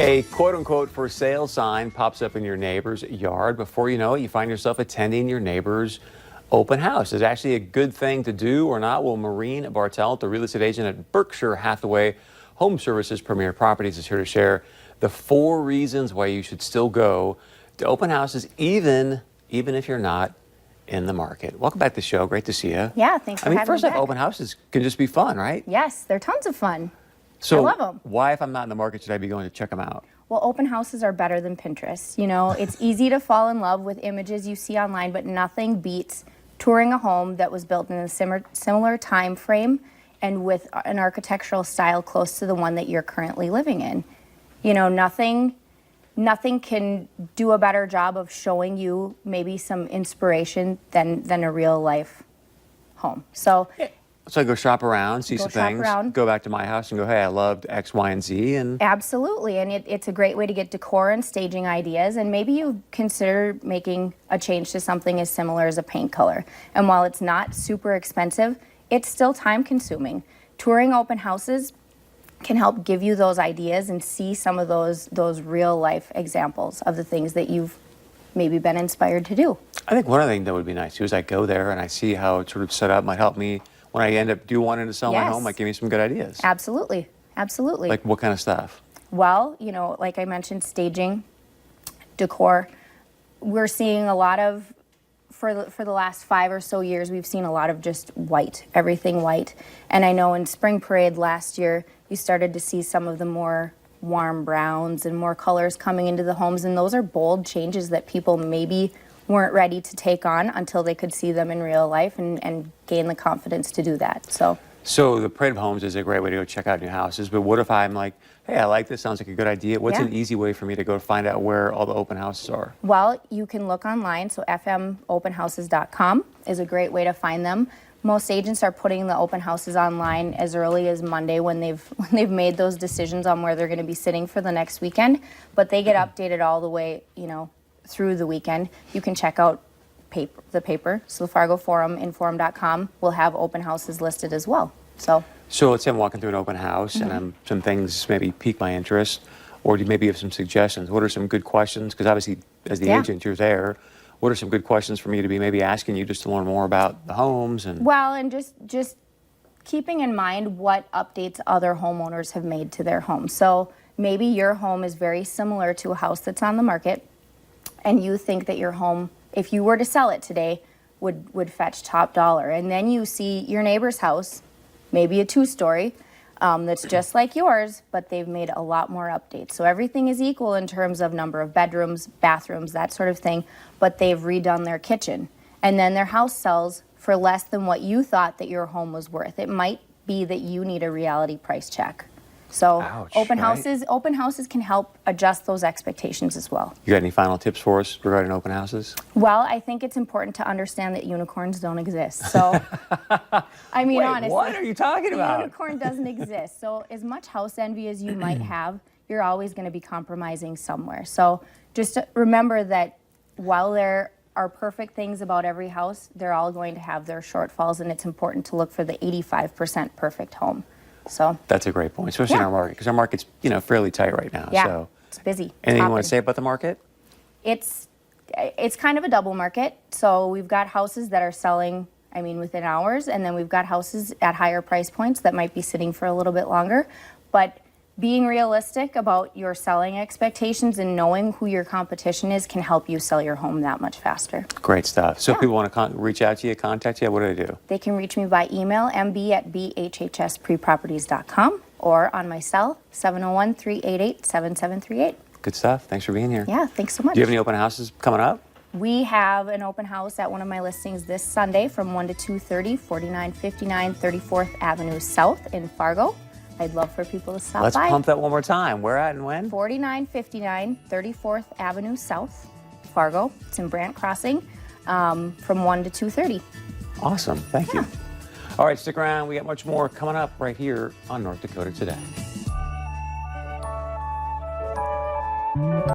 A quote-unquote for sale sign pops up in your neighbor's yard. Before you know it, you find yourself attending your neighbor's open house. Is it actually a good thing to do or not? Well, Maureen Bartelt, the real estate agent at Berkshire Hathaway HomeServices Premier Properties, is here to share the 4 reasons why you should still go to open houses even if you're not in the market. Welcome back to the show. Great to see you. Yeah, thanks for having me First off, back. open houses can just be fun, right? Yes, they're tons of fun. So I love them. Why, if I'm not in the market, should I be going to check them out? Well, open houses are better than Pinterest. You know, it's easy to fall in love with images you see online, but nothing beats touring a home that was built in a similar time frame and with an architectural style close to the one that you're currently living in. You know, nothing can do a better job of showing you maybe some inspiration than a real life home. So I go shop around, see some shop things, around. go back to my house and go, hey, I loved X, Y, and Z. And absolutely, and it's a great way to get decor and staging ideas, and maybe you consider making a change to something as similar as a paint color. And while it's not super expensive, it's still time consuming. Touring open houses can help give you those ideas and see some of those real life examples of the things that you've maybe been inspired to do. I think one other thing that would be nice too is I go there and I see how it's sort of set up, might help me when I end up wanting to sell my home, might give me some good ideas. Absolutely, absolutely. Like what kind of stuff? Well, you know, like I mentioned, staging, decor. We're seeing a lot of, for the last 5 or so years, we've seen a lot of just white, everything white. And I know in Spring Parade last year, you started to see some of the more warm browns and more colors coming into the homes, and those are bold changes that people maybe weren't ready to take on until they could see them in real life and gain the confidence to do that. So the Parade of Homes is a great way to go check out new houses, but what if I'm like, hey, I like this, sounds like a good idea. What's an easy way for me to go find out where all the open houses are? Well, you can look online, so fmopenhouses.com is a great way to find them. Most agents are putting the open houses online as early as Monday when they've made those decisions on where they're going to be sitting for the next weekend, but they get updated all the way, you know, through the weekend. You can check out the paper. So the Fargo Forum, inform.com, will have open houses listed as well. So let's say I'm walking through an open house and some things maybe pique my interest, or do you maybe have some suggestions? What are some good questions? Because obviously, as the agent, you're there. What are some good questions for me to be maybe asking you just to learn more about the homes? And just keeping in mind what updates other homeowners have made to their home. So maybe your home is very similar to a house that's on the market, and you think that your home, if you were to sell it today, would fetch top dollar. And then you see your neighbor's house, maybe a 2-story, that's just like yours, but they've made a lot more updates. So everything is equal in terms of number of bedrooms, bathrooms, that sort of thing, but they've redone their kitchen. And then their house sells for less than what you thought that your home was worth. It might be that you need a reality price check. So open houses can help adjust those expectations as well. You got any final tips for us regarding open houses? Well, I think it's important to understand that unicorns don't exist. So, I mean, wait, honestly, what are you talking about? A unicorn doesn't exist. So as much house envy as you might have, you're always going to be compromising somewhere. So just remember that while there are perfect things about every house, they're all going to have their shortfalls, and it's important to look for the 85% perfect home. So that's a great point, especially in our market, because our market's fairly tight right now. Yeah, so it's busy. Anything you want to say about the market? It's kind of a double market. So we've got houses that are selling, within hours, and then we've got houses at higher price points that might be sitting for a little bit longer. But being realistic about your selling expectations and knowing who your competition is can help you sell your home that much faster. Great stuff. So if people want to reach out to you, contact you, what do they do? They can reach me by email, mb@bhhspreproperties.com, or on my cell, 701-388-7738. Good stuff. Thanks for being here. Yeah, thanks so much. Do you have any open houses coming up? We have an open house at one of my listings this Sunday from 1 to 2:30, 4959 34th Avenue South in Fargo. I'd love for people to stop by. Let's pump that one more time. Where at and when? 4959 34th Avenue South, Fargo. It's in Brant Crossing, from 1 to 2:30. Awesome. Thank you. All right, stick around. We got much more coming up right here on North Dakota Today.